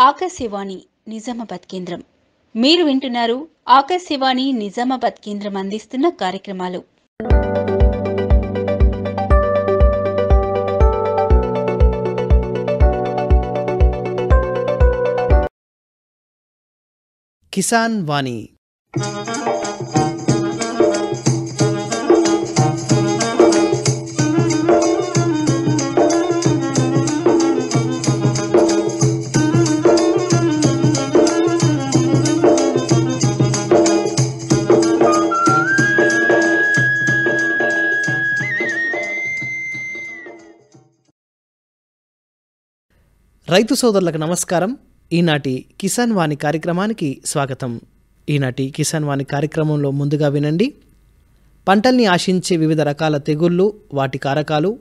ఆకాశవాణి నిజామాబాద్ కేంద్రం. మీరు వింటున్నారు ఆకాశవాణి నిజామాబాద్ కేంద్రం అందిస్తున్న కార్యక్రమాలు. కిసాన్ వాణి. రైతు సోదరులకు నమస్కారం. ఈనాటి కిసాన్ వాణి కార్యక్రమానికి స్వాగతం. ఈనాటి కిసాన్ వాణి కార్యక్రమంలో ముందుగా వినండి, పంటల్ని ఆశించే వివిధ రకాల తెగుళ్ళు, వాటి కారకాలు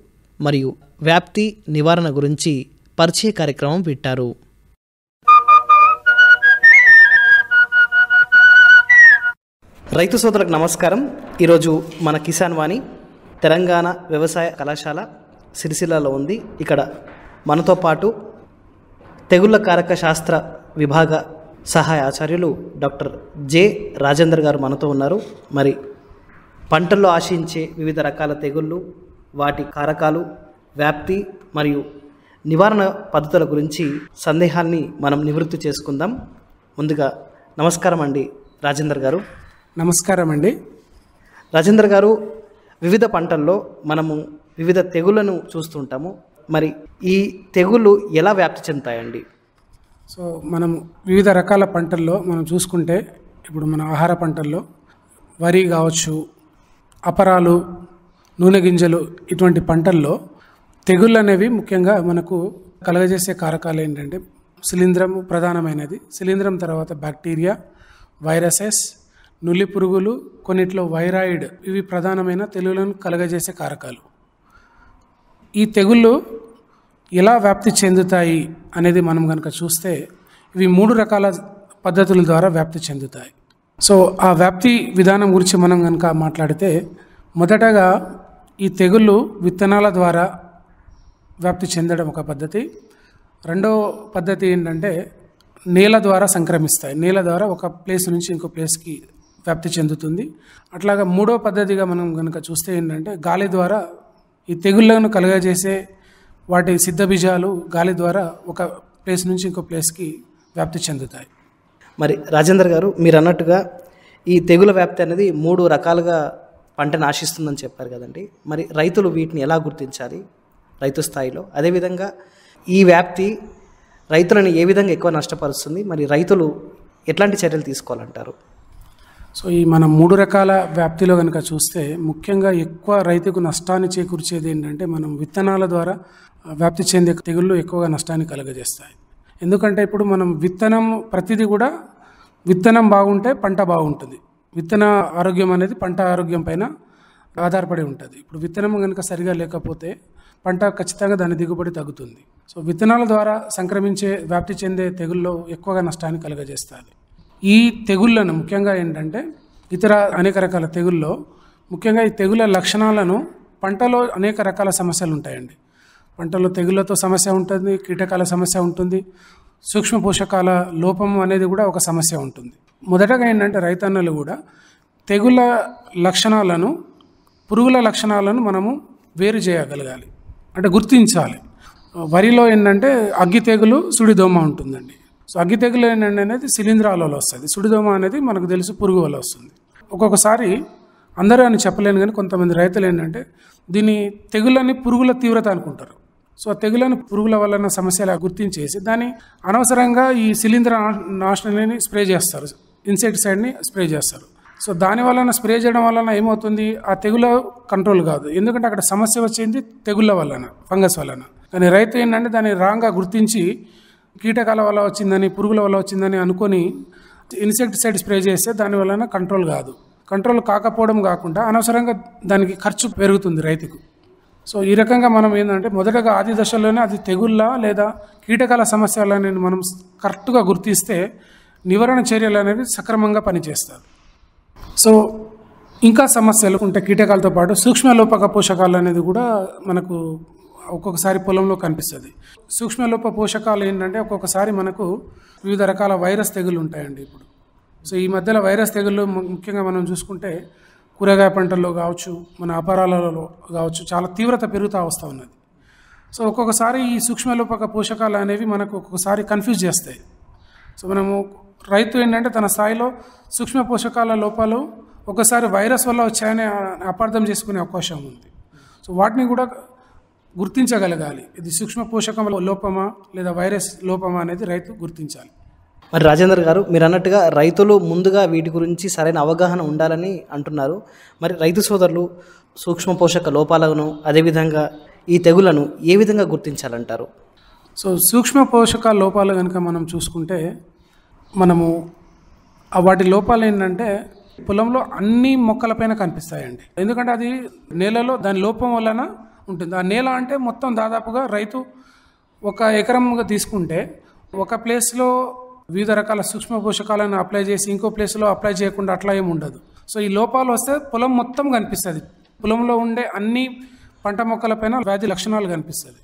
మరియు వ్యాప్తి నివారణ గురించి పరిచయ కార్యక్రమం వింటారు. రైతు సోదరులకు నమస్కారం. ఈరోజు మన కిసాన్ వాణి తెలంగాణ వ్యవసాయ కళాశాల సిరిసిల్లలో ఉంది. ఇక్కడ మనతో పాటు తెగుళ్ల కారక శాస్త్ర విభాగ సహాయ ఆచార్యులు డాక్టర్ జె రాజేందర్ గారు మనతో ఉన్నారు. మరి పంటల్లో ఆశించే వివిధ రకాల తెగుళ్ళు, వాటి కారకాలు, వ్యాప్తి మరియు నివారణ పద్ధతుల గురించి సందేహాల్ని మనం నివృత్తి చేసుకుందాం. ముందుగా నమస్కారం అండి రాజేందర్ గారు. నమస్కారం అండి. రాజేందర్ గారు, వివిధ పంటల్లో మనము వివిధ తెగుళ్లను చూస్తుంటాము. మరి ఈ తెగుళ్ళు ఎలా వ్యాప్తి చెందుతాయండి? సో మనం వివిధ రకాల పంటల్లో మనం చూసుకుంటే, ఇప్పుడు మన ఆహార పంటల్లో వరి కావచ్చు, అపరాలు, నూనె గింజలు, ఇటువంటి పంటల్లో తెగుళ్ళు అనేవి ముఖ్యంగా మనకు కలగజేసే కారకాలు ఏంటంటే, శిలీంధ్రం ప్రధానమైనది. శిలీంధ్రం తర్వాత బ్యాక్టీరియా, వైరసెస్, నులి పురుగులు, కొన్నిట్లో వైరాయిడ్, ఇవి ప్రధానమైన తెగుళ్ళను కలగజేసే కారకాలు. ఈ తెగుళ్ళు ఎలా వ్యాప్తి చెందుతాయి అనేది మనం కనుక చూస్తే, ఇవి 3 రకాల పద్ధతుల ద్వారా వ్యాప్తి చెందుతాయి. సో ఆ వ్యాప్తి విధానం గురించి మనం కనుక మాట్లాడితే, మొదటగా ఈ తెగుళ్ళు విత్తనాల ద్వారా వ్యాప్తి చెందడం ఒక పద్ధతి. రెండో పద్ధతి ఏంటంటే నేల ద్వారా సంక్రమిస్తాయి. నేల ద్వారా ఒక ప్లేస్ నుంచి ఇంకో ప్లేస్కి వ్యాప్తి చెందుతుంది. అట్లాగా మూడో పద్ధతిగా మనం కనుక చూస్తే ఏంటంటే గాలి ద్వారా ఈ తెగుళ్లను కలుగజేసే వాటి సిద్ధ బీజాలు గాలి ద్వారా ఒక ప్లేస్ నుంచి ఇంకో ప్లేస్కి వ్యాప్తి చెందుతాయి. మరి రాజేందర్ గారు, మీరు అన్నట్టుగా ఈ తెగుల వ్యాప్తి అనేది 3 రకాలుగా పంటను ఆశిస్తుందని చెప్పారు కదండి. మరి రైతులు వీటిని ఎలా గుర్తించాలి రైతు స్థాయిలో? అదేవిధంగా ఈ వ్యాప్తి రైతులను ఏ విధంగా ఎక్కువ నష్టపరుస్తుంది? మరి రైతులు ఎట్లాంటి చర్యలు తీసుకోవాలంటారు? సో ఈ మనం 3 రకాల వ్యాప్తిలో కనుక చూస్తే, ముఖ్యంగా ఎక్కువ రైతుకు నష్టాన్ని చేకూర్చేది ఏంటంటే, మనం విత్తనాల ద్వారా వ్యాప్తి చెందే తెగుళ్ళు ఎక్కువగా నష్టాన్ని కలుగజేస్తాయి. ఎందుకంటే ఇప్పుడు మనం ప్రతిదీ కూడా విత్తనం బాగుంటే పంట బాగుంటుంది. విత్తన ఆరోగ్యం అనేది పంట ఆరోగ్యం పైన ఆధారపడి ఉంటుంది. ఇప్పుడు విత్తనం కనుక సరిగా లేకపోతే పంట ఖచ్చితంగా దాని దిగుబడి తగ్గుతుంది. సో విత్తనాల ద్వారా సంక్రమించే వ్యాప్తి చెందే తెగుల్లో ఎక్కువగా నష్టాన్ని కలుగజేస్తాయి. ఈ తెగుళ్లను ముఖ్యంగా ఏంటంటే, ఇతర అనేక రకాల తెగుల్లో ముఖ్యంగా ఈ తెగుళ్ళ లక్షణాలను, పంటలో అనేక రకాల సమస్యలు ఉంటాయండి. పంటలో తెగుళ్ళతో సమస్య ఉంటుంది, కీటకాల సమస్య ఉంటుంది, సూక్ష్మ పోషకాల లోపం అనేది కూడా ఒక సమస్య ఉంటుంది. మొదటగా ఏంటంటే రైతన్నలు కూడా తెగుళ్ళ లక్షణాలను, పురుగుల లక్షణాలను మనము వేరు చేయగలగాలి, అంటే గుర్తించాలి. వరిలో ఏంటంటే అగ్గి తెగులు, సుడిదోమ ఉంటుందండి. సో అగ్గి తెగులు ఏంటంటే అనేది శిలీంధ్రాల వల్ల వస్తుంది. సుడిదోమ అనేది మనకు తెలుసు పురుగు వల్ల వస్తుంది. ఒక్కొక్కసారి అందరూ అని చెప్పలేను, కానీ కొంతమంది రైతులు ఏంటంటే దీన్ని తెగుళ్ళని పురుగుల తీవ్రత అనుకుంటారు. సో తెగుళ్ళని పురుగుల వలన సమస్యలా గుర్తించేసి దాన్ని అనవసరంగా ఈ శిలీంధ్ర నాశనాన్ని స్ప్రే చేస్తారు, ఇన్సెక్టిసైడ్ని స్ప్రే చేస్తారు. సో దాని వలన స్ప్రే చేయడం వలన ఏమవుతుంది, ఆ తెగుల కంట్రోల్ కాదు. ఎందుకంటే అక్కడ సమస్య వచ్చింది తెగుళ్ళ వలన, ఫంగస్ వలన. కానీ రైతు ఏంటంటే దాన్ని రాంగ్గా గుర్తించి కీటకాల వల్ల వచ్చిందని, పురుగుల వల్ల వచ్చిందని అనుకొని ఇన్సెక్టిసైడ్ స్ప్రే చేస్తే దాని వలన కంట్రోల్ కాదు. కంట్రోల్ కాకపోవడం కాకుండా అనవసరంగా దానికి ఖర్చు పెరుగుతుంది రైతుకు. సో ఈ రకంగా మనం ఏంటంటే మొదటగా ఆది దశలోనే అది తెగుళ్ళ లేదా కీటకాల సమస్యలని మనం కరెక్ట్గా గుర్తిస్తే నివారణ చర్యలు అనేవి సక్రమంగా పనిచేస్తారు. సో ఇంకా సమస్యలు ఉంటే కీటకాలతో పాటు సూక్ష్మ లోపక పోషకాలు అనేది కూడా మనకు ఒక్కొక్కసారి పొలంలో కనిపిస్తుంది. సూక్ష్మలోప పోషకాలు ఏంటంటే ఒక్కొక్కసారి మనకు వివిధ రకాల వైరస్ తెగులు ఉంటాయండి ఇప్పుడు. సో ఈ మధ్యలో వైరస్ తెగుళ్ళు ముఖ్యంగా మనం చూసుకుంటే కూరగాయ పంటల్లో కావచ్చు, మన అపరాలలో కావచ్చు, చాలా తీవ్రత పెరుగుతూ వస్తూ ఉన్నది. సో ఒక్కొక్కసారి ఈ సూక్ష్మలోపక పోషకాలు అనేవి మనకు ఒక్కొక్కసారి కన్ఫ్యూజ్ చేస్తాయి. సో మనము రైతు ఏంటంటే తన స్థాయిలో సూక్ష్మ పోషకాల లోపాలు ఒకసారి వైరస్ వల్ల వచ్చాయని అపార్థం చేసుకునే అవకాశం ఉంది. సో వాటిని కూడా గుర్తించగలగాలి. ఇది సూక్ష్మ పోషకం లోపమా లేదా వైరస్ లోపమా అనేది రైతు గుర్తించాలి. మరి రాజేందర్ గారు, మీరు అన్నట్టుగా రైతులు ముందుగా వీటి గురించి సరైన అవగాహన ఉండాలని అంటున్నారు. మరి రైతు సోదరులు సూక్ష్మ పోషక లోపాలను అదేవిధంగా ఈ తెగులను ఏ విధంగా గుర్తించాలంటారు? సో సూక్ష్మ పోషకాల లోపాలు కనుక మనం చూసుకుంటే మనము వాటి లోపాలు ఏంటంటే పొలంలో అన్ని మొక్కలపైన కనిపిస్తాయండి. ఎందుకంటే అది నేలలో దాని లోపం వలన ఉంటుంది. ఆ నేల అంటే మొత్తం దాదాపుగా రైతు ఒక ఎకరంగా తీసుకుంటే ఒక ప్లేస్లో వివిధ రకాల సూక్ష్మ పోషకాలను అప్లై చేసి ఇంకో ప్లేస్లో అప్లై చేయకుండా అట్లా ఏమి ఉండదు. సో ఈ లోపాలు వస్తే పొలం మొత్తం కనిపిస్తుంది. పొలంలో ఉండే అన్ని పంట మొక్కలపైన వ్యాధి లక్షణాలు కనిపిస్తుంది.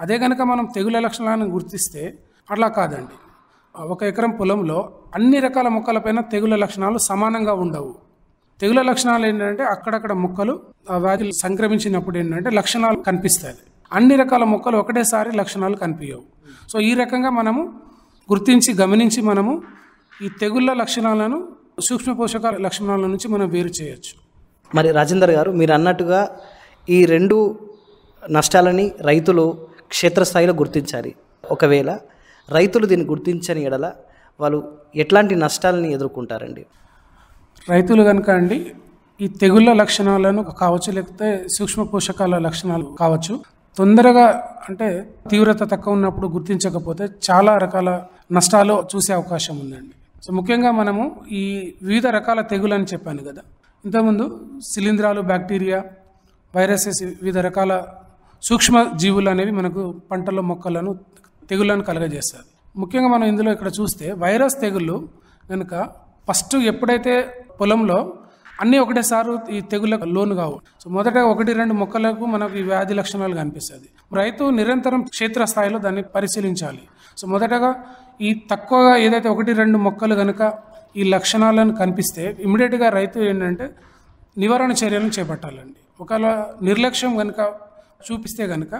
అదే కనుక మనం తెగుల లక్షణాలను గుర్తిస్తే అట్లా కాదండి. ఒక ఎకరం పొలంలో అన్ని రకాల మొక్కలపైన తెగుల లక్షణాలు సమానంగా ఉండవు. తెగుల లక్షణాలు ఏంటంటే అక్కడక్కడ మొక్కలు ఆ వ్యాధులు సంక్రమించినప్పుడు ఏంటంటే లక్షణాలు కనిపిస్తాయి. అన్ని రకాల మొక్కలు ఒకటేసారి లక్షణాలు కనిపించవు. సో ఈ రకంగా మనము గుర్తించి గమనించి మనము ఈ తెగుళ్ళ లక్షణాలను సూక్ష్మ పోషకాల లక్షణాల నుంచి మనం వేరు చేయొచ్చు. మరి రాజేందర్ గారు, మీరు అన్నట్టుగా ఈ రెండు నష్టాలని రైతులు క్షేత్రస్థాయిలో గుర్తించాలి. ఒకవేళ రైతులు దీన్ని గుర్తించని ఎడల వాళ్ళు ఎట్లాంటి నష్టాలని ఎదుర్కొంటారండి? రైతులు కనుక అండి ఈ తెగుళ్ళ లక్షణాలను కావచ్చు, లేకపోతే సూక్ష్మ పోషకాల లక్షణాలు కావచ్చు, తొందరగా అంటే తీవ్రత తక్కువ ఉన్నప్పుడు గుర్తించకపోతే చాలా రకాల నష్టాలు చూసే అవకాశం ఉందండి. సో ముఖ్యంగా మనము ఈ వివిధ రకాల తెగులు అని చెప్పాను కదా ఇంతకుముందు, శిలీంధ్రాలు, బ్యాక్టీరియా, వైరసెస్, వివిధ రకాల సూక్ష్మ జీవులు అనేవి మనకు పంటల మొక్కలను తెగుళ్ళను కలగజేస్తుంది. ముఖ్యంగా మనం ఇందులో ఇక్కడ చూస్తే వైరస్ తెగుళ్ళు కనుక ఫస్ట్ ఎప్పుడైతే పొలంలో అన్నీ ఒకటేసారి ఈ తెగుళ్ళకు లోను కావు. సో మొదట 1-2 మొక్కలకు మనకు ఈ వ్యాధి లక్షణాలు కనిపిస్తుంది. రైతు నిరంతరం క్షేత్రస్థాయిలో దాన్ని పరిశీలించాలి. సో మొదటగా ఈ తక్కువగా ఏదైతే 1-2 మొక్కలు కనుక ఈ లక్షణాలను కనిపిస్తే ఇమ్మీడియట్గా రైతు ఏంటంటే నివారణ చర్యలను చేపట్టాలండి. ఒకవేళ నిర్లక్ష్యం కనుక చూపిస్తే కనుక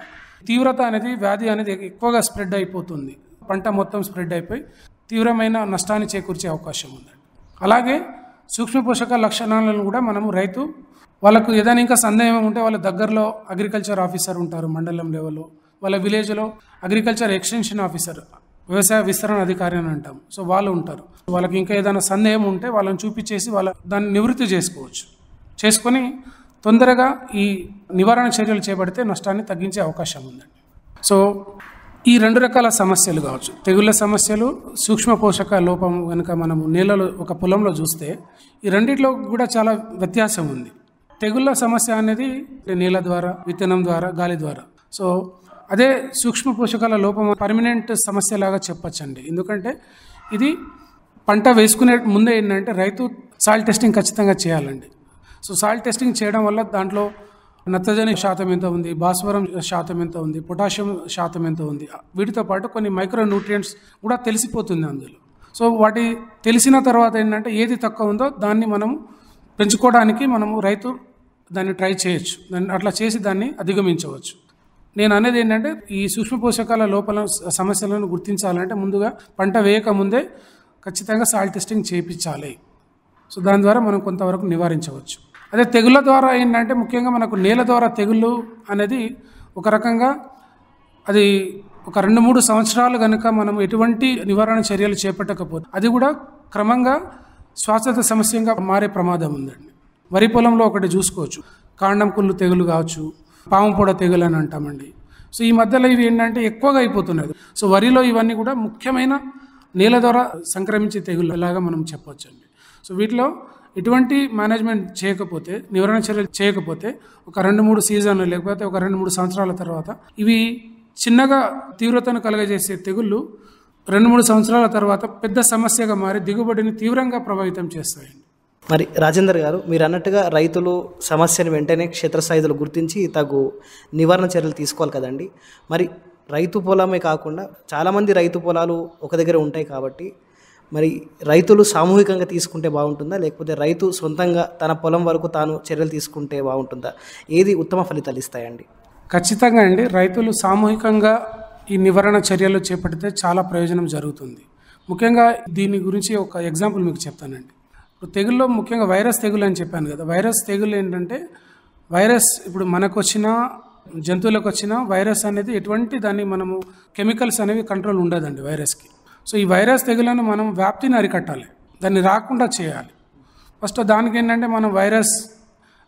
తీవ్రత అనేది వ్యాధి అనేది ఎక్కువగా స్ప్రెడ్ అయిపోతుంది. పంట మొత్తం స్ప్రెడ్ అయిపోయి తీవ్రమైన నష్టాన్ని చేకూర్చే అవకాశం ఉందండి. అలాగే సూక్ష్మ పోషక లక్షణాలను కూడా మనము రైతు వాళ్ళకు ఏదైనా ఇంకా సందేహం ఉంటే వాళ్ళ దగ్గరలో అగ్రికల్చర్ ఆఫీసర్ ఉంటారు మండలం లెవెల్లో, వాళ్ళ విలేజ్లో అగ్రికల్చర్ ఎక్స్టెన్షన్ ఆఫీసర్, వ్యవసాయ విస్తరణ అధికారి అని అంటాం. సో వాళ్ళు ఉంటారు. వాళ్ళకి ఇంకా ఏదైనా సందేహం ఉంటే వాళ్ళని చూపించేసి దాన్ని నివృత్తి చేసుకొని తొందరగా ఈ నివారణ చర్యలు చేపడితే నష్టాన్ని తగ్గించే అవకాశం ఉందండి. సో ఈ 2 రకాల సమస్యలు కావచ్చు, తెగుళ్ళ సమస్యలు, సూక్ష్మ పోషక లోపం కనుక మనము నేలలో ఒక పొలంలో చూస్తే ఈ రెండిట్లో కూడా చాలా వ్యత్యాసం ఉంది. తెగుళ్ళ సమస్య అనేది నేల ద్వారా, విత్తనం ద్వారా, గాలి ద్వారా. సో అదే సూక్ష్మ పోషకాల లోపం పర్మనెంట్ సమస్యలాగా చెప్పచ్చండి. ఎందుకంటే ఇది పంట వేసుకునే ముందే ఏంటంటే రైతు సాయిల్ టెస్టింగ్ ఖచ్చితంగా చేయాలండి. సో సాయిల్ టెస్టింగ్ చేయడం వల్ల దాంట్లో నత్రజని శాతం ఎంత ఉంది, భాస్వరం శాతం ఎంత ఉంది, పొటాషియం శాతం ఎంత ఉంది, వీటితో పాటు కొన్ని మైక్రో న్యూట్రియంట్స్ కూడా తెలిసిపోతుంది అందులో. సో వాటి తెలిసిన తర్వాత ఏంటంటే ఏది తక్కువ ఉందో దాన్ని మనం పెంచుకోవడానికి రైతు దాన్ని ట్రై చేయొచ్చు. అట్లా చేసి దాన్ని అధిగమించవచ్చు. నేను అనేది ఏంటంటే ఈ సూక్ష్మ పోషకాల లోపల సమస్యలను గుర్తించాలంటే ముందుగా పంట వేయక ముందే ఖచ్చితంగా సాయిల్ టెస్టింగ్ చేయించాలి. సో దాని ద్వారా మనం కొంతవరకు నివారించవచ్చు. అదే తెగుళ్ళ ద్వారా ఏంటంటే ముఖ్యంగా మనకు నేల ద్వారా తెగుళ్ళు అనేది ఒక రకంగా అది ఒక 2-3 సంవత్సరాలు కనుక మనం ఎటువంటి నివారణ చర్యలు చేపట్టకపోతే అది కూడా క్రమంగా శాశ్వత సమస్యగా మారే ప్రమాదం ఉందండి. వరి పొలంలో ఒకటి చూసుకోవచ్చు, కాండం కుళ్ళు తెగులు కావచ్చు, పాము పొడ తెగులు అని అంటామండి. సో ఈ మధ్యలో ఇవి ఏంటంటే ఎక్కువగా అయిపోతున్నది. సో వరిలో ఇవన్నీ కూడా ముఖ్యమైన నేల ద్వారా సంక్రమించే తెగులు లాగా మనం చెప్పవచ్చు అండి. సో వీటిలో ఎటువంటి మేనేజ్మెంట్ చేయకపోతే, నివారణ చర్యలు చేయకపోతే ఒక 2-3 సీజన్లు లేకపోతే ఒక 2-3 సంవత్సరాల తర్వాత ఇవి చిన్నగా తీవ్రతను కలగజేసే తెగుళ్ళు 2-3 సంవత్సరాల తర్వాత పెద్ద సమస్యగా మారి దిగుబడిని తీవ్రంగా ప్రభావితం చేస్తాయండి. మరి రాజేందర్ గారు, మీరు అన్నట్టుగా రైతులు సమస్యను వెంటనే క్షేత్రస్థాయిలో గుర్తించి తగు నివారణ చర్యలు తీసుకోవాలి కదండి. మరి రైతు పొలమే కాకుండా చాలామంది రైతు పొలాలు ఒక దగ్గర ఉంటాయి కాబట్టి మరి రైతులు సామూహికంగా తీసుకుంటే బాగుంటుందా, లేకపోతే రైతు సొంతంగా తన పొలం వరకు తాను చర్యలు తీసుకుంటే బాగుంటుందా? ఏది ఉత్తమ ఫలితాలు ఇస్తాయండి? ఖచ్చితంగా అండి, రైతులు సామూహికంగా ఈ నివారణ చర్యలు చేపడితే చాలా ప్రయోజనం జరుగుతుంది. ముఖ్యంగా దీని గురించి ఒక ఎగ్జాంపుల్ మీకు చెప్తానండి. ఇప్పుడు తెగుల్లో ముఖ్యంగా వైరస్ తెగులు అని చెప్పాను కదా. వైరస్ తెగులు ఏంటంటే ఇప్పుడు మనకు వచ్చిన జంతువులకు వచ్చిన వైరస్ అనేది ఎటువంటి దాన్ని మనము కెమికల్స్ అనేవి కంట్రోల్ ఉండదండి వైరస్కి. సో ఈ వైరస్ తెగులను మనం వ్యాప్తిని అరికట్టాలి, దాన్ని రాకుండా చేయాలి. ఫస్ట్ దానికి ఏంటంటే మనం వైరస్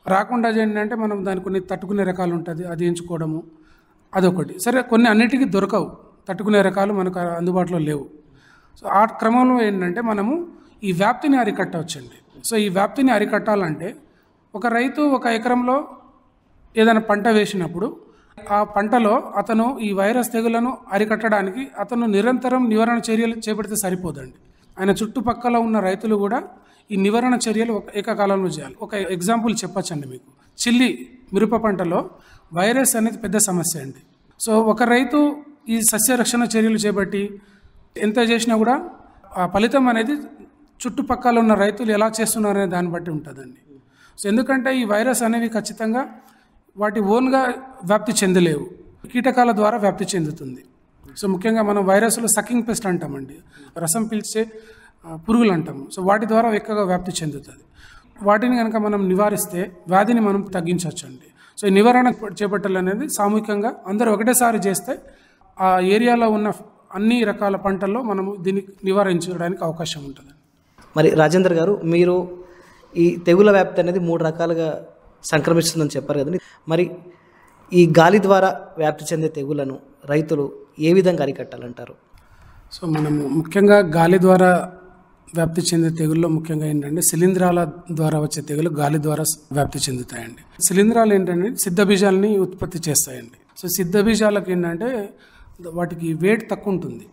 రాకుండా ఏంటంటే మనం దానికి కొన్ని తట్టుకునే రకాలు ఉంటుంది, అది ఎంచుకోవడము అదొకటి. సరే, కొన్ని అన్నిటికీ దొరకవు, తట్టుకునే రకాలు మనకు అందుబాటులో లేవు. సో ఆ క్రమంలో ఏంటంటే మనము ఈ వ్యాప్తిని అరికట్టవచ్చండి. సో ఈ వ్యాప్తిని అరికట్టాలంటే ఒక రైతు ఒక ఎకరంలో ఏదైనా పంట వేసినప్పుడు ఆ పంటలో అతను ఈ వైరస్ తెగులను అరికట్టడానికి అతను నిరంతరం నివారణ చర్యలు చేపడితే సరిపోదండి. ఆయన చుట్టుపక్కల ఉన్న రైతులు కూడా ఈ నివారణ చర్యలు ఏకకాలంలో చేయాలి. ఒక ఎగ్జాంపుల్ చెప్పచ్చండి మీకు. చిల్లి మిరప పంటలో వైరస్ అనేది పెద్ద సమస్య అండి. సో ఒక రైతు ఈ సస్యరక్షణ చర్యలు చేపట్టి ఎంత చేసినా కూడా ఆ ఫలితం అనేది చుట్టుపక్కల ఉన్న రైతులు ఎలా చేస్తున్నారనే దాన్ని బట్టి ఉంటుందండి. సో ఎందుకంటే ఈ వైరస్ అనేవి ఖచ్చితంగా వాటి ఓన్గా వ్యాప్తి చెందలేవు, కీటకాల ద్వారా వ్యాప్తి చెందుతుంది. సో ముఖ్యంగా మనం వైరస్లో సకింగ్ పెస్ట్ అంటామండి, రసం పీల్చే పురుగులు అంటాము. సో వాటి ద్వారా ఎక్కువగా వ్యాప్తి చెందుతుంది. వాటిని కనుక మనం నివారిస్తే వ్యాధిని మనం తగ్గించవచ్చండి. సో ఈ నివారణ చేపట్టాలనేది సామూహికంగా అందరూ ఒకటేసారి చేస్తే ఆ ఏరియాలో ఉన్న అన్ని రకాల పంటల్లో మనము దీన్ని నివారించడానికి అవకాశం ఉంటుంది. మరి రాజేందర్ గారు, మీరు ఈ తెగుల వ్యాప్తి అనేది 3 రకాలుగా సంక్రమిస్తుందని చెప్పారు కదండి. మరి ఈ గాలి ద్వారా వ్యాప్తి చెందే తెగులను రైతులు ఏ విధంగా అరికట్టాలంటారు? సో మనము ముఖ్యంగా గాలి ద్వారా వ్యాప్తి చెందే తెగుల్లో ముఖ్యంగా ఏంటంటే శిలీంధ్రాల ద్వారా వచ్చే తెగులు గాలి ద్వారా వ్యాప్తి చెందుతాయండి. శిలీంధ్రాలు ఏంటంటే సిద్ధ బీజాలని ఉత్పత్తి చేస్తాయండి. సో సిద్ధ బీజాలకు ఏంటంటే వాటికి వెయిట్ తక్కువ ఉంటుంది,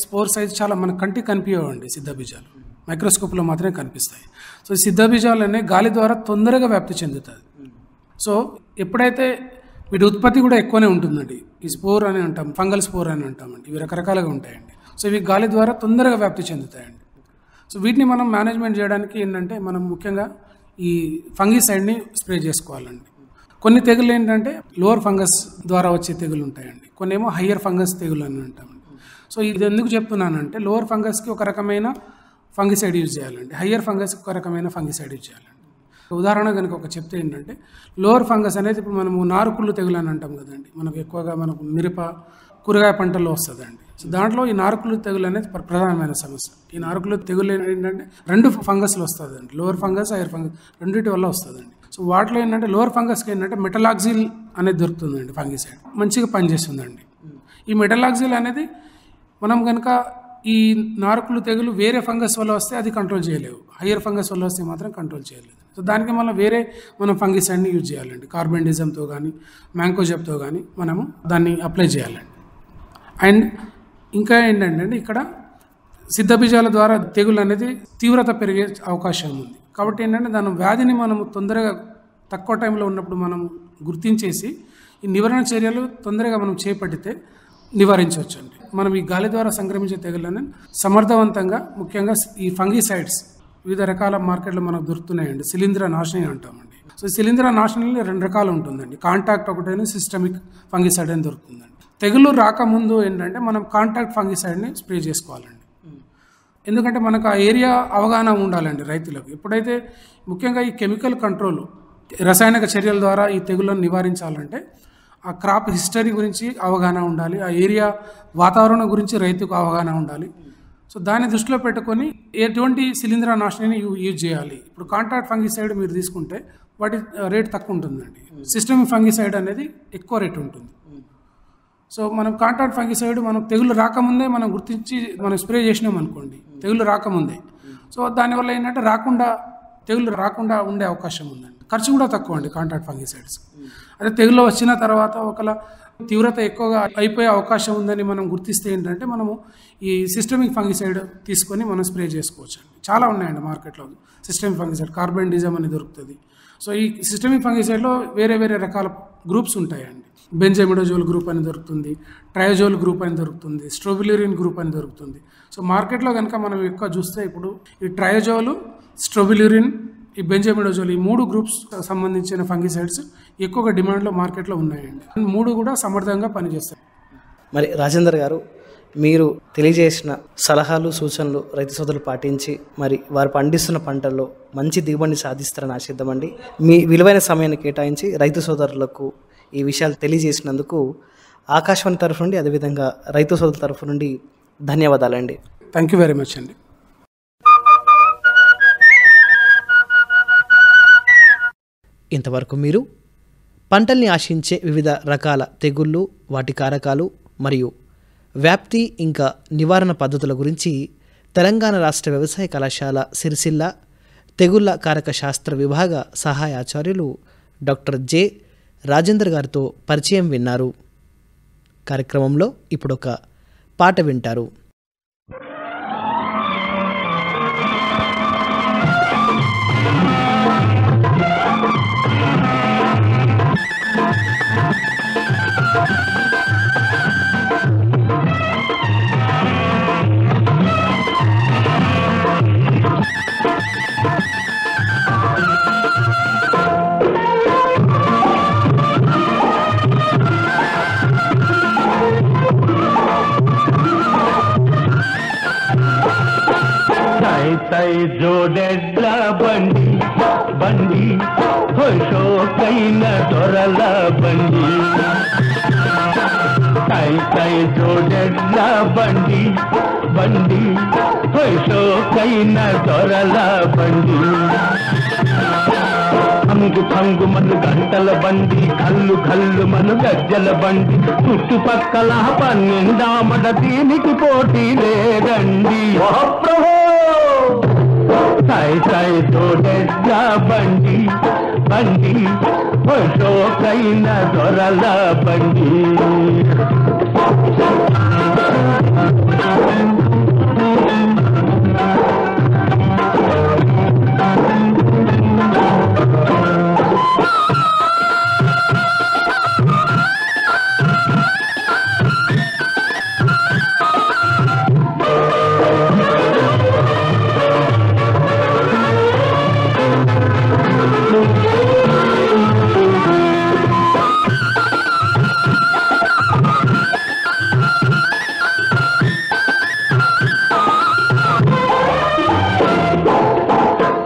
స్పోర్ సైజ్ చాలా మన కంటికి కనిపించవండి. సిద్ధ బీజాలు మైక్రోస్కోప్లో మాత్రమే కనిపిస్తాయి. సో సిద్ధ బీజాలు అనేవి గాలి ద్వారా తొందరగా వ్యాప్తి చెందుతుంది. సో ఎప్పుడైతే వీటి ఉత్పత్తి కూడా ఎక్కువనే ఉంటుందండి. ఈ స్పోర్ అని అంటాం, ఫంగల్ స్పోర్ అని అంటామండి. ఇవి రకరకాలుగా ఉంటాయండి. సో ఇవి గాలి ద్వారా తొందరగా వ్యాప్తి చెందుతాయండి. సో వీటిని మనం మేనేజ్మెంట్ చేయడానికి ఏంటంటే మనం ముఖ్యంగా ఈ ఫంగిసైడ్ని స్ప్రే చేసుకోవాలండి. కొన్ని తెగులు ఏంటంటే లోవర్ ఫంగస్ ద్వారా వచ్చే తెగులు ఉంటాయండి, కొన్ని ఏమో హయ్యర్ ఫంగస్ తెగులు అని అంటామండి. సో ఇది ఎందుకు చెప్తున్నానంటే లోవర్ ఫంగస్కి ఒక రకమైన ఫంగిసైడ్ యూజ్ చేయాలండి, హయ్యర్ ఫంగస్కి ఒక రకమైన ఫంగిసైడ్ యూజ్ చేయాలండి. ఉదాహరణ కనుక ఒక చెప్తే ఏంటంటే లోవర్ ఫంగస్ అనేది ఇప్పుడు మనము నారుకుళ్ళు తెగులు అని అంటాం కదండి. మనకు ఎక్కువగా మనకు మిరప కూరగాయ పంటల్లో వస్తుందండి. సో దాంట్లో ఈ నారుకుళ్ళు తెగులు అనేది ప్రధానమైన సమస్య. ఈ నారుకుళ్ళు తెగులు ఏంటంటే 2 ఫంగస్లు వస్తుందండి, లోవర్ ఫంగస్ హైయర్ ఫంగస్ రెండింటి వల్ల వస్తుందండి. సో వాటిలో ఏంటంటే లోవర్ ఫంగస్కి ఏంటంటే మెటలాక్సిల్ అనేది దొరుకుతుందండి, ఫంగిసైడ్ మంచిగా పనిచేస్తుందండి. ఈ మెటలాక్సిల్ అనేది మనం కనుక ఈ నారుకులు తెగులు వేరే ఫంగస్ వల్ల వస్తే అది కంట్రోల్ చేయలేవు, హయ్యర్ ఫంగస్ వల్ల వస్తే మాత్రం కంట్రోల్ చేయలేదు. సో దానికి మళ్ళీ వేరే మనం ఫంగిసైడ్ని యూజ్ చేయాలండి, కార్బెండిజంతో కానీ మ్యాంకోజెబ్తో కానీ మనము దాన్ని అప్లై చేయాలండి. అండ్ ఇంకా ఏంటంటే ఇక్కడ సిద్ధబీజాల ద్వారా తెగులు అనేది తీవ్రత పెరిగే అవకాశం ఉంది. కాబట్టి ఏంటంటే దాని వ్యాధిని మనం తొందరగా తక్కువ టైంలో ఉన్నప్పుడు మనం గుర్తించేసి ఈ నివారణ చర్యలు తొందరగా మనం చేపట్టితే నివారించవచ్చు అండి. మనం ఈ గాలి ద్వారా సంక్రమించే తెగులను సమర్థవంతంగా ముఖ్యంగా ఈ ఫంగిసైడ్స్ వివిధ రకాల మార్కెట్లో మనకు దొరుకుతున్నాయండి. శిలీంధ్ర నాశిని అంటామండి. సో శిలీంధ్ర నాశిని 2 రకాలు ఉంటుందండి, కాంటాక్ట్ ఒకటైనా సిస్టమిక్ ఫంగిసైడ్ అని దొరుకుతుందండి. తెగులు రాకముందు ఏంటంటే మనం కాంటాక్ట్ ఫంగిసైడ్ని స్ప్రే చేసుకోవాలండి. ఎందుకంటే మనకు ఆ ఏరియా అవగాహన ఉండాలండి రైతులకు. ఎప్పుడైతే ముఖ్యంగా ఈ కెమికల్ కంట్రోల్ రసాయనిక చర్యల ద్వారా ఈ తెగులను నివారించాలంటే ఆ క్రాప్ హిస్టరీ గురించి అవగాహన ఉండాలి, ఆ ఏరియా వాతావరణం గురించి రైతుకు అవగాహన ఉండాలి. సో దాన్ని దృష్టిలో పెట్టుకొని ఎటువంటి శిలీంధ్ర నాశిని యూజ్ చేయాలి. ఇప్పుడు కాంటాక్ట్ ఫంగిసైడ్ మీరు తీసుకుంటే వాటి రేట్ తక్కువ ఉంటుందండి, సిస్టమిక్ ఫంగిసైడ్ అనేది ఎక్కువ రేట్ ఉంటుంది. సో మనం కాంటాక్ట్ ఫంగిసైడ్ మనం తెగులు రాకముందే మనం గుర్తించి మనం స్ప్రే చేసినాం అనుకోండి, తెగులు రాకముందే. సో దానివల్ల ఏంటంటే తెగులు రాకుండా ఉండే అవకాశం ఉందండి. ఖర్చు కూడా తక్కువ అండి కాంటాక్ట్ ఫంగిసైడ్స్. అదే తెగులు వచ్చిన తర్వాత ఒకవేళ తీవ్రత ఎక్కువగా అయిపోయే అవకాశం ఉందని మనం గుర్తిస్తే ఏంటంటే మనము ఈ సిస్టమిక్ ఫంగిసైడ్ తీసుకొని మనం స్ప్రే చేసుకోవచ్చు అండి. చాలా ఉన్నాయండి మార్కెట్లో సిస్టమిక్ ఫంగిసైడ్, కార్బెండిజం అని దొరుకుతుంది. సో ఈ సిస్టమిక్ ఫంగిసైడ్లో వేరే వేరే రకాల గ్రూప్స్ ఉంటాయండి. బెంజమిడోజోల్ గ్రూప్ అని దొరుకుతుంది, ట్రయోజోల్ గ్రూప్ అని దొరుకుతుంది, స్ట్రోబిల్యూరిన్ గ్రూప్ అని దొరుకుతుంది. సో మార్కెట్లో కనుక మనం ఎక్కువ చూస్తే ఇప్పుడు ఈ ట్రయోజోల్, స్ట్రోబిల్యూరిన్, ఈ బెంజమిడోజోల్ ఈ 3 గ్రూప్స్ సంబంధించిన ఫంగిసైడ్స్ ఎక్కువగా డిమాండ్లో మార్కెట్లో ఉన్నాయండి. 3 కూడా సమర్థంగా పనిచేస్తాయి. మరి రాజేందర్ గారు, మీరు తెలియజేసిన సలహాలు సూచనలు రైతు సోదరులు పాటించి మరి వారు పండిస్తున్న పంటల్లో మంచి దిగుబడిని సాధిస్తారని ఆశిద్దామండి. మీ విలువైన సమయాన్ని కేటాయించి రైతు సోదరులకు ఈ విషయాలు తెలియజేసినందుకు ఆకాశవాణి తరఫు నుండి, అదేవిధంగా రైతు సోదరుల తరఫు నుండి ధన్యవాదాలండి. థ్యాంక్ యూ వెరీ మచ్ అండి. ఇంతవరకు మీరు పంటల్ని ఆశించే వివిధ రకాల తెగుళ్ళు, వాటి కారకాలు మరియు వ్యాప్తి ఇంకా నివారణ పద్ధతుల గురించి తెలంగాణ రాష్ట్ర వ్యవసాయ కళాశాల సిరిసిల్ల తెగుళ్ల కారక శాస్త్ర విభాగ సహాయ ఆచార్యులు డాక్టర్ జె రాజేందర్ గారితో పరిచయం విన్నారు. కార్యక్రమంలో ఇప్పుడొక పాట వింటారు. తై జోడెడ్ల బండి బండి హోషోకైన దొరల బండి, తై జోడెడ్ల బండి బండి హోషోకైన దొరల బండి, పంగు పంగు మను గంటల బండి, కల్లు కల్లు మను గజ్జల బండి, చుట్టుపక్కల 12 దీనికి పోటీ లేదండి. తై తోడెడ్ల బండి బండి హోషోకైన దొరల బండి.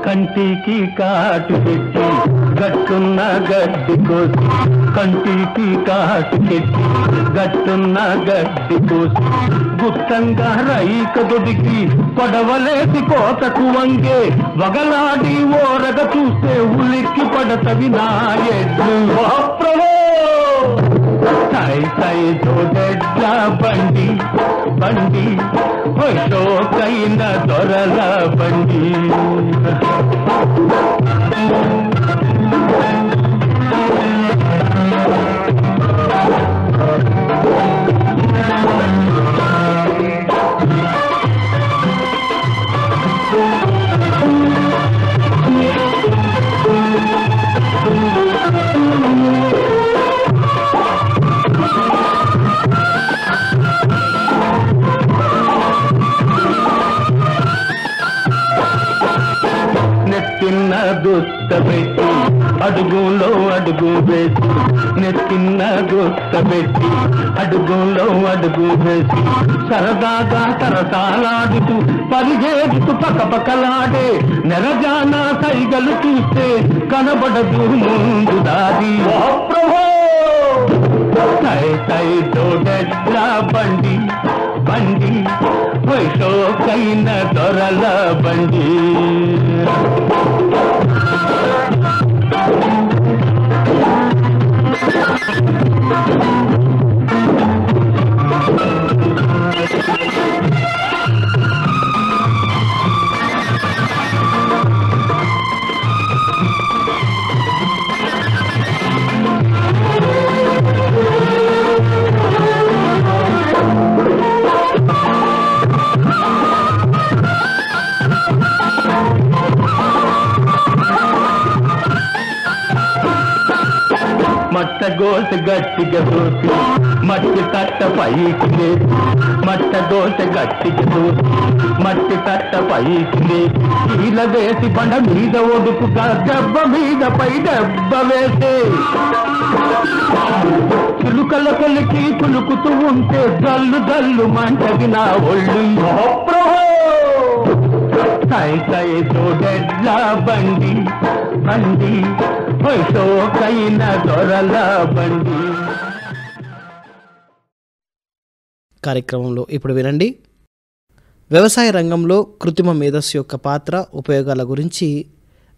కంటికి కాటు పెట్టి గట్టున్న గడ్డి కోసి, కంటికి కాటు పెట్టి గట్టున్న గడ్డి కోసి, గుప్తంగా రైక దొడికి పొడవలేసి కోతకు వంగే, వగలాడి ఓరగ చూస్తే ఉలిక్కి పడతవి నా ఎడ్లు. తై జోడెడ్ల బండి బండి హోషోకైన దొరల బండి. నెత్తిన్న గుత్త పెట్టి అడుగులో అడుగు వేసి, నెత్తిన్న గుత్త పెట్టి అడుగులో అడుగు వేసి, సరదాగా సరసాలాడుతూ పరిగెడుతూ పక్కపక్కలాడే నెరజాన సైగలు చూస్తే కనబడదు ముందు దారి. తై జోడెడ్ల బండి బండి హోషోకైన దొరల బండి. గోస గట్టిగా దూసి మట్టి తట్ట పైకి లేచి మట్ట దోస గట్టిగా దూసి మట్టి తట్ట పైకి లేచి ఈల వేసి బండ మీద ఒడుకుగా దెబ్బ మీద పై దెబ్బ వేసి చిలుకల కొలికి కులుకుతూ ఉంటే జల్లు జల్లు మంటది నా ఒళ్ళు. సై సై తోడెడ్ల బండి బండి సోకైన దొరల బండి. కార్యక్రమంలో ఇప్పుడు వినండి. వ్యవసాయ రంగంలో కృత్రిమ మేధస్సు యొక్క పాత్ర, ఉపయోగాల గురించి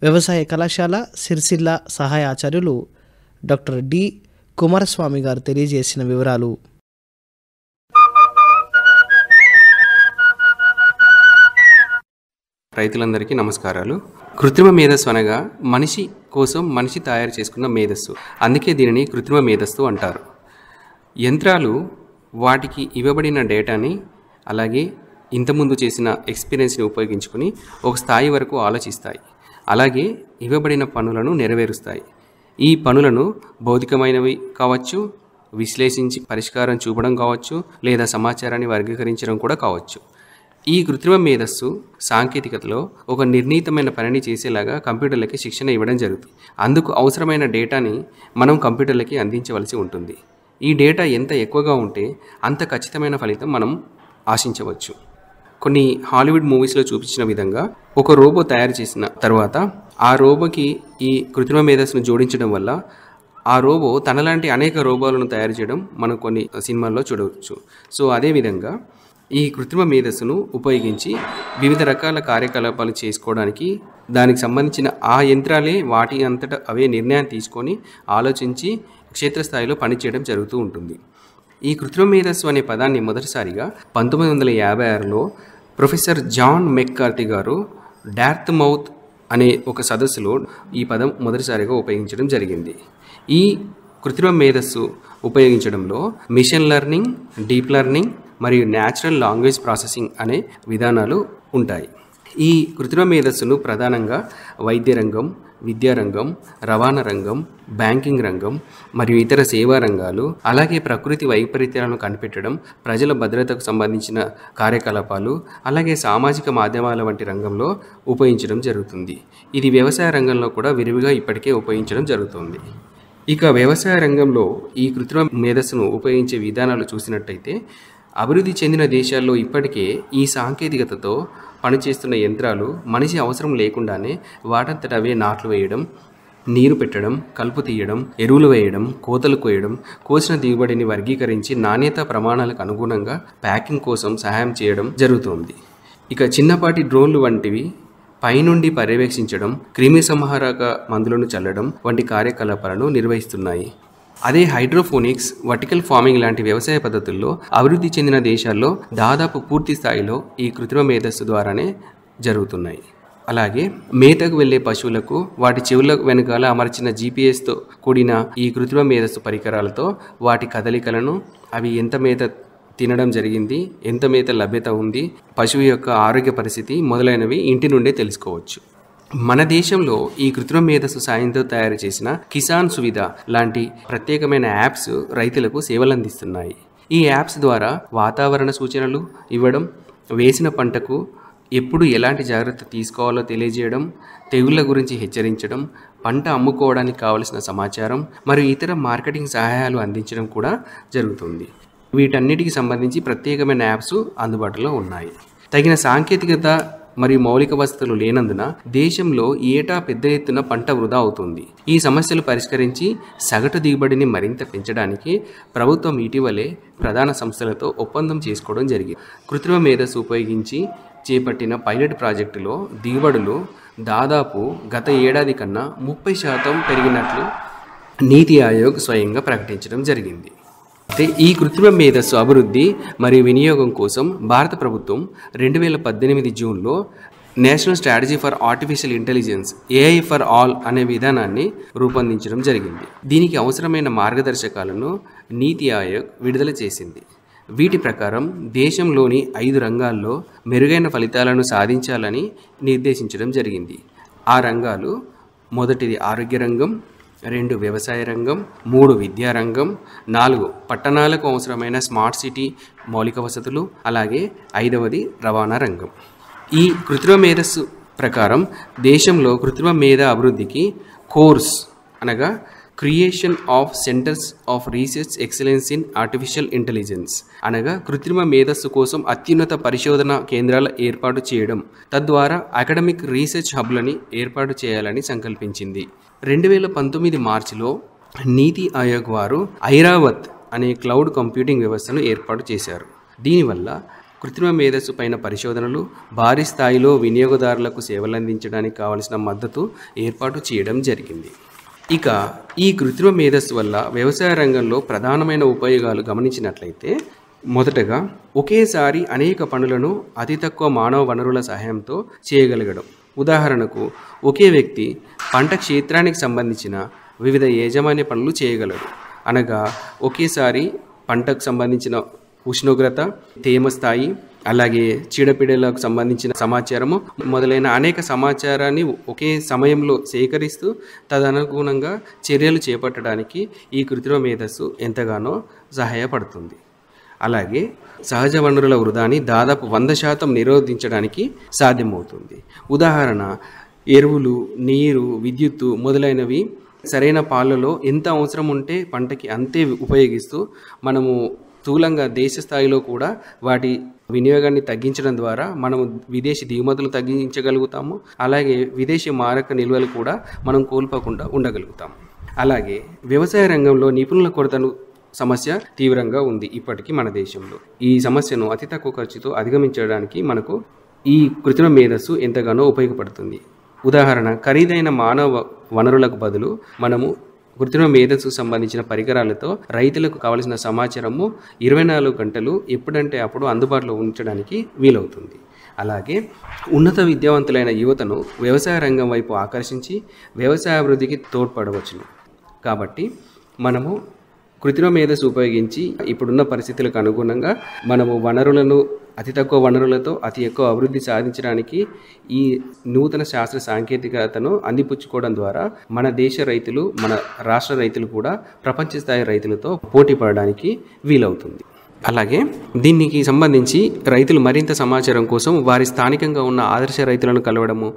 వ్యవసాయ కళాశాల సిరిసిల్ల సహాయ ఆచార్యులు డాక్టర్ డి కుమారస్వామి గారు తెలియజేసిన వివరాలు. రైతులందరికీ నమస్కారాలు. కృత్రిమ మేధస్సు అనగా మనిషి కోసం మనిషి తయారు చేసుకున్న మేధస్సు. అందుకే దీనిని కృత్రిమ మేధస్సు అంటారు. యంత్రాలు వాటికి ఇవ్వబడిన డేటాని అలాగే ఇంతకుముందు చేసిన ఎక్స్పీరియన్స్ని ఉపయోగించుకొని ఒక స్థాయి వరకు ఆలోచిస్తాయి. అలాగే ఇవ్వబడిన పనులను నెరవేరుస్తాయి. ఈ పనులను భౌతికమైనవి కావచ్చు, విశ్లేషించి పరిష్కారం చూపడం కావచ్చు, లేదా సమాచారాన్ని వర్గీకరించడం కూడా కావచ్చు. ఈ కృత్రిమ మేధస్సు సాంకేతికతలో ఒక నిర్ణీతమైన పనిని చేసేలాగా కంప్యూటర్లకి శిక్షణ ఇవ్వడం జరుగుతుంది. అందుకు అవసరమైన డేటాని మనం కంప్యూటర్లకి అందించవలసి ఉంటుంది. ఈ డేటా ఎంత ఎక్కువగా ఉంటే అంత ఖచ్చితమైన ఫలితం మనం ఆశించవచ్చు. కొన్ని హాలీవుడ్ మూవీస్లో చూపించిన విధంగా ఒక రోబో తయారు చేసిన తర్వాత ఆ రోబోకి ఈ కృత్రిమ మేధస్సును జోడించడం వల్ల ఆ రోబో తనలాంటి అనేక రోబోలను తయారు చేయడం మనం కొన్ని సినిమాల్లో చూడవచ్చు. సో అదేవిధంగా ఈ కృత్రిమ మేధస్సును ఉపయోగించి వివిధ రకాల కార్యకలాపాలు చేసుకోవడానికి దానికి సంబంధించిన ఆ యంత్రాలే వాటి అంతటా అవే నిర్ణయాన్ని తీసుకొని ఆలోచించి క్షేత్రస్థాయిలో పనిచేయడం జరుగుతూ ఉంటుంది. ఈ కృత్రిమ మేధస్సు అనే పదాన్ని మొదటిసారిగా 1956లో ప్రొఫెసర్ జాన్ మెక్కార్థీ గారు డార్త్మౌత్ అనే ఒక సదస్సులో ఈ పదం మొదటిసారిగా ఉపయోగించడం జరిగింది. ఈ కృత్రిమ మేధస్సు ఉపయోగించడంలో మిషన్ లెర్నింగ్, డీప్ లెర్నింగ్ మరియు న్యాచురల్ లాంగ్వేజ్ ప్రాసెసింగ్ అనే విధానాలు ఉంటాయి. ఈ కృత్రిమ మేధస్సును ప్రధానంగా వైద్య రంగం, విద్యారంగం, రవాణా రంగం, బ్యాంకింగ్ రంగం మరియు ఇతర సేవా రంగాలు, అలాగే ప్రకృతి వైపరీత్యాలను కనిపెట్టడం, ప్రజల భద్రతకు సంబంధించిన కార్యకలాపాలు, అలాగే సామాజిక మాధ్యమాల వంటి రంగంలో ఉపయోగించడం జరుగుతుంది. ఇది వ్యవసాయ రంగంలో కూడా విరివిగా ఇప్పటికే ఉపయోగించడం జరుగుతుంది. ఇక వ్యవసాయ రంగంలో ఈ కృత్రిమ మేధస్సును ఉపయోగించే విధానాలు చూసినట్టయితే అభివృద్ధి చెందిన దేశాల్లో ఇప్పటికే ఈ సాంకేతికతతో పనిచేస్తున్న యంత్రాలు మనిషి అవసరం లేకుండానే వాటంతట అవే నాట్లు వేయడం, నీరు పెట్టడం, కలుపు తీయడం, ఎరువులు వేయడం, కోతలు కోయడం, కోసిన దిగుబడిని వర్గీకరించి నాణ్యత ప్రమాణాలకు అనుగుణంగా ప్యాకింగ్ కోసం సహాయం చేయడం జరుగుతుంది. ఇక చిన్నపాటి డ్రోన్లు వంటివి పైనుండి పర్యవేక్షించడం, క్రిమి సంహారక మందులను చల్లడం వంటి కార్యకలాపాలను నిర్వహిస్తున్నాయి. అదే హైడ్రోఫోనిక్స్, వర్టికల్ ఫార్మింగ్ లాంటి వ్యవసాయ పద్ధతుల్లో అభివృద్ధి చెందిన దేశాల్లో దాదాపు పూర్తి స్థాయిలో ఈ కృత్రిమ మేధస్సు ద్వారానే జరుగుతున్నాయి. అలాగే మేతకు వెళ్లే పశువులకు వాటి చెవుల వెనుకాల అమర్చిన జీపీఎస్తో కూడిన ఈ కృత్రిమ మేధస్సు పరికరాలతో వాటి కదలికలను, అవి ఎంత మేత తినడం జరిగింది, ఎంత మేత లభ్యత ఉంది, పశువు యొక్క ఆరోగ్య పరిస్థితి మొదలైనవి ఇంటి నుండే తెలుసుకోవచ్చు. మన దేశంలో ఈ కృత్రిమ మేధస్సు సాయంతో తయారు చేసిన కిసాన్ సువిధ లాంటి ప్రత్యేకమైన యాప్స్ రైతులకు సేవలు అందిస్తున్నాయి. ఈ యాప్స్ ద్వారా వాతావరణ సూచనలు ఇవ్వడం, వేసిన పంటకు ఎప్పుడు ఎలాంటి జాగ్రత్త తీసుకోవాలో తెలియజేయడం, తెగుళ్ల గురించి హెచ్చరించడం, పంట అమ్ముకోవడానికి కావలసిన సమాచారం మరియు ఇతర మార్కెటింగ్ సహాయాలు అందించడం కూడా జరుగుతుంది. వీటన్నిటికి సంబంధించి ప్రత్యేకమైన యాప్స్ అందుబాటులో ఉన్నాయి. తగిన సాంకేతికత మరియు మౌలిక వసతులు లేనందున దేశంలో ఏటా పెద్ద ఎత్తున పంట వృధా అవుతుంది. ఈ సమస్యలు పరిష్కరించి సగటు దిగుబడిని మరింత పెంచడానికి ప్రభుత్వం ఇటీవలే ప్రధాన సంస్థలతో ఒప్పందం చేసుకోవడం జరిగింది. కృత్రిమ మేధస్సు ఉపయోగించి చేపట్టిన పైలట్ ప్రాజెక్టులో దిగుబడులు దాదాపు గత ఏడాది కన్నా 30% పెరిగినట్లు నీతి ఆయోగ్ స్వయంగా ప్రకటించడం జరిగింది. అయితే ఈ కృత్రిమ మేధస్సు అభివృద్ధి మరియు వినియోగం కోసం భారత ప్రభుత్వం 2018 జూన్లో national strategy for artificial intelligence AI for all అనే విధానాన్ని రూపొందించడం జరిగింది. దీనికి అవసరమైన మార్గదర్శకాలను నీతి ఆయోగ్ విడుదల చేసింది. వీటి ప్రకారం దేశంలోని 5 రంగాల్లో మెరుగైన ఫలితాలను సాధించాలని నిర్దేశించడం జరిగింది. ఆ రంగాలు: మొదటిది ఆరోగ్య రంగం, 2 వ్యవసాయ రంగం, 3 విద్యా రంగం, 4 పట్టణాలకు అవసరమైన స్మార్ట్ సిటీ మౌలిక వసతులు, అలాగే 5వది రవాణా రంగం. ఈ కృత్రిమ మేధస్సు ప్రకారం దేశంలో కృత్రిమ మేధ అభివృద్ధికి కోర్స్ అనగా creation of centres of research excellence in artificial intelligence అనగా కృత్రిమ మేధస్సు కోసం అత్యున్నత పరిశోధన కేంద్రాల ఏర్పాటు చేయడం, తద్వారా అకాడమిక్ రీసెర్చ్ హబ్లని ఏర్పాటు చేయాలని సంకల్పించింది. 2019 మార్చిలో నీతి ఆయోగ్ వారు ఐరావత్ అనే క్లౌడ్ కంప్యూటింగ్ వ్యవస్థను ఏర్పాటు చేశారు. దీనివల్ల కృత్రిమ మేధస్సు పైన పరిశోధనలు, భారీ స్థాయిలో వినియోగదారులకు సేవలందించడానికి కావలసిన మద్దతు ఏర్పాటు చేయడం జరిగింది. ఇక ఈ కృత్రిమ మేధస్సు వల్ల వ్యవసాయ రంగంలో ప్రధానమైన ఉపయోగాలు గమనించినట్లయితే, మొదటగా ఒకేసారి అనేక పనులను అతి తక్కువ మానవ వనరుల సహాయంతో చేయగలగడం. ఉదాహరణకు ఒకే వ్యక్తి పంట క్షేత్రానికి సంబంధించిన వివిధ యాజమాన్య పనులు చేయగలరు. అనగా ఒకేసారి పంటకు సంబంధించిన ఉష్ణోగ్రత, తేమ స్థాయి, అలాగే చీడపీడలకు సంబంధించిన సమాచారము మొదలైన అనేక సమాచారాన్ని ఒకే సమయంలో సేకరిస్తూ తదనుగుణంగా చర్యలు చేపట్టడానికి ఈ కృత్రిమ మేధస్సు ఎంతగానో సహాయపడుతుంది. అలాగే సహజ వనరుల వృధాని దాదాపు 100% నిరోధించడానికి సాధ్యమవుతుంది. ఉదాహరణ, ఎరువులు, నీరు, విద్యుత్తు మొదలైనవి సరైన పాలలో ఎంత అవసరం ఉంటే పంటకి అంతే ఉపయోగిస్తూ మనము స్థూలంగా దేశ స్థాయిలో కూడా వాటి వినియోగాన్ని తగ్గించడం ద్వారా మనము విదేశీ దిగుమతులు తగ్గించగలుగుతాము. అలాగే విదేశీ మారక నిల్వలు కూడా మనం కోల్పోకుండా ఉండగలుగుతాము. అలాగే వ్యవసాయ రంగంలో నిపుణుల కొరతను సమస్య తీవ్రంగా ఉంది ఇప్పటికీ మన దేశంలో. ఈ సమస్యను అతి తక్కువ ఖర్చుతో అధిగమించడానికి మనకు ఈ కృత్రిమ మేధస్సు ఎంతగానో ఉపయోగపడుతుంది. ఉదాహరణ, ఖరీదైన మానవ వనరులకు బదులు మనము కృత్రిమ మేధస్సు సంబంధించిన పరికరాలతో రైతులకు కావలసిన సమాచారము 24 గంటలు ఎప్పుడంటే అప్పుడు అందుబాటులో ఉంచడానికి వీలవుతుంది. అలాగే ఉన్నత విద్యావంతులైన యువతను వ్యవసాయ రంగం వైపు ఆకర్షించి వ్యవసాయ అభివృద్ధికి తోడ్పడవచ్చును. కాబట్టి మనము కృత్రిమ మేధస్సు ఉపయోగించి ఇప్పుడున్న పరిస్థితులకు అనుగుణంగా మనము వనరులను అతి తక్కువ వనరులతో అతి ఎక్కువ అభివృద్ధి సాధించడానికి ఈ నూతన శాస్త్ర సాంకేతికతను అందిపుచ్చుకోవడం ద్వారా మన దేశ రైతులు, మన రాష్ట్ర రైతులు కూడా ప్రపంచ స్థాయి రైతులతో పోటీ పడడానికి వీలవుతుంది. అలాగే దీనికి సంబంధించి రైతులు మరింత సమాచారం కోసం వారి స్థానికంగా ఉన్న ఆదర్శ రైతులను కలవడము,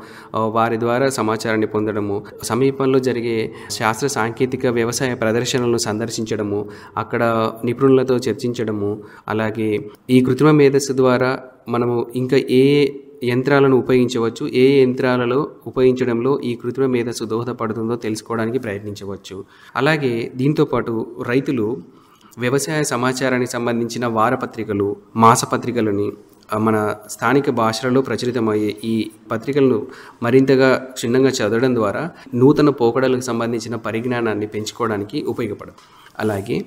వారి ద్వారా సమాచారాన్ని పొందడము, సమీపంలో జరిగే శాస్త్ర సాంకేతిక వ్యవసాయ ప్రదర్శనలను సందర్శించడము, అక్కడ నిపుణులతో చర్చించడము, అలాగే ఈ కృత్రిమ మేధస్సు ద్వారా మనము ఇంకా ఏ యంత్రాలను ఉపయోగించవచ్చు, ఏ యంత్రాలలో ఉపయోగించడంలో ఈ కృత్రిమ మేధస్సు దోహదపడుతుందో తెలుసుకోవడానికి ప్రయత్నించవచ్చు. అలాగే దీంతోపాటు రైతులు వ్యవసాయ సమాచారానికి సంబంధించిన వారపత్రికలు, మాసపత్రికలని మన స్థానిక భాషలలో ప్రచురితమయ్యే ఈ పత్రికలను మరింతగా క్షుణ్ణంగా చదవడం ద్వారా నూతన పోకడలకు సంబంధించిన పరిజ్ఞానాన్ని పెంచుకోవడానికి ఉపయోగపడుతుంది. అలాగే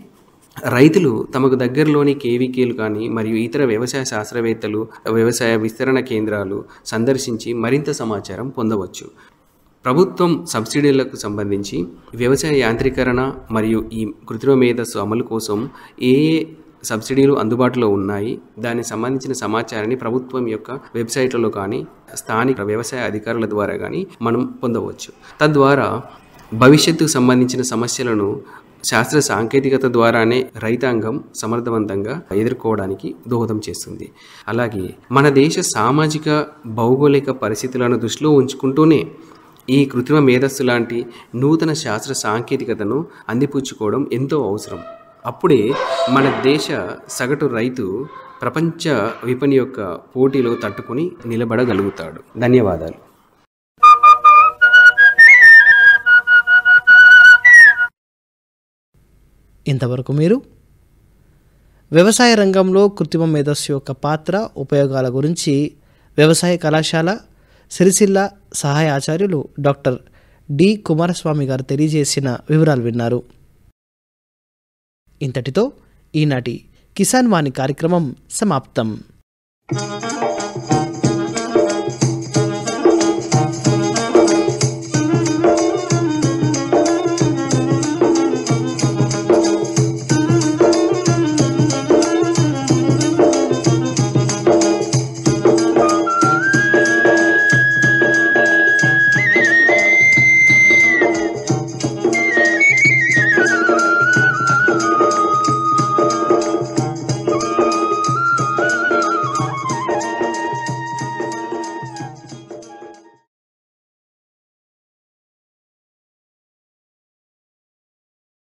రైతులు తమకు దగ్గరలోని కేవీకేలు కానీ మరియు ఇతర వ్యవసాయ శాస్త్రవేత్తలు, వ్యవసాయ విస్తరణ కేంద్రాలు సందర్శించి మరింత సమాచారం పొందవచ్చు. ప్రభుత్వం సబ్సిడీలకు సంబంధించి వ్యవసాయ యాంత్రీకరణ మరియు ఈ కృత్రిమ మేధస్సు అమలు కోసం ఏ సబ్సిడీలు అందుబాటులో ఉన్నాయి, దానికి సంబంధించిన సమాచారాన్ని ప్రభుత్వం యొక్క వెబ్సైట్లలో కానీ స్థానిక వ్యవసాయ అధికారుల ద్వారా కానీ మనం పొందవచ్చు. తద్వారా భవిష్యత్తుకు సంబంధించిన సమస్యలను శాస్త్ర సాంకేతికత ద్వారానే రైతాంగం సమర్థవంతంగా ఎదుర్కోవడానికి దోహదం చేస్తుంది. అలాగే మన దేశ సామాజిక భౌగోళిక పరిస్థితులను దృష్టిలో ఉంచుకుంటూనే ఈ కృత్రిమ మేధస్సు లాంటి నూతన శాస్త్ర సాంకేతికతను అందిపుచ్చుకోవడం ఎంతో అవసరం. అప్పుడే మన దేశ సగటు రైతు ప్రపంచ విపణి యొక్క పోటీలో తట్టుకుని నిలబడగలుగుతాడు. ధన్యవాదాలు. ఇంతవరకు మీరు వ్యవసాయ రంగంలో కృత్రిమ మేధస్సు యొక్క పాత్ర, ఉపయోగాల గురించి వ్యవసాయ కళాశాల సిరిసిల్ల సహాయ ఆచార్యులు డాక్టర్ డి కుమారస్వామి గారు తెలియజేసిన వివరాలు విన్నారు. ఇంతటితో ఈనాటి కిసాన్ వాణి కార్యక్రమం సమాప్తం.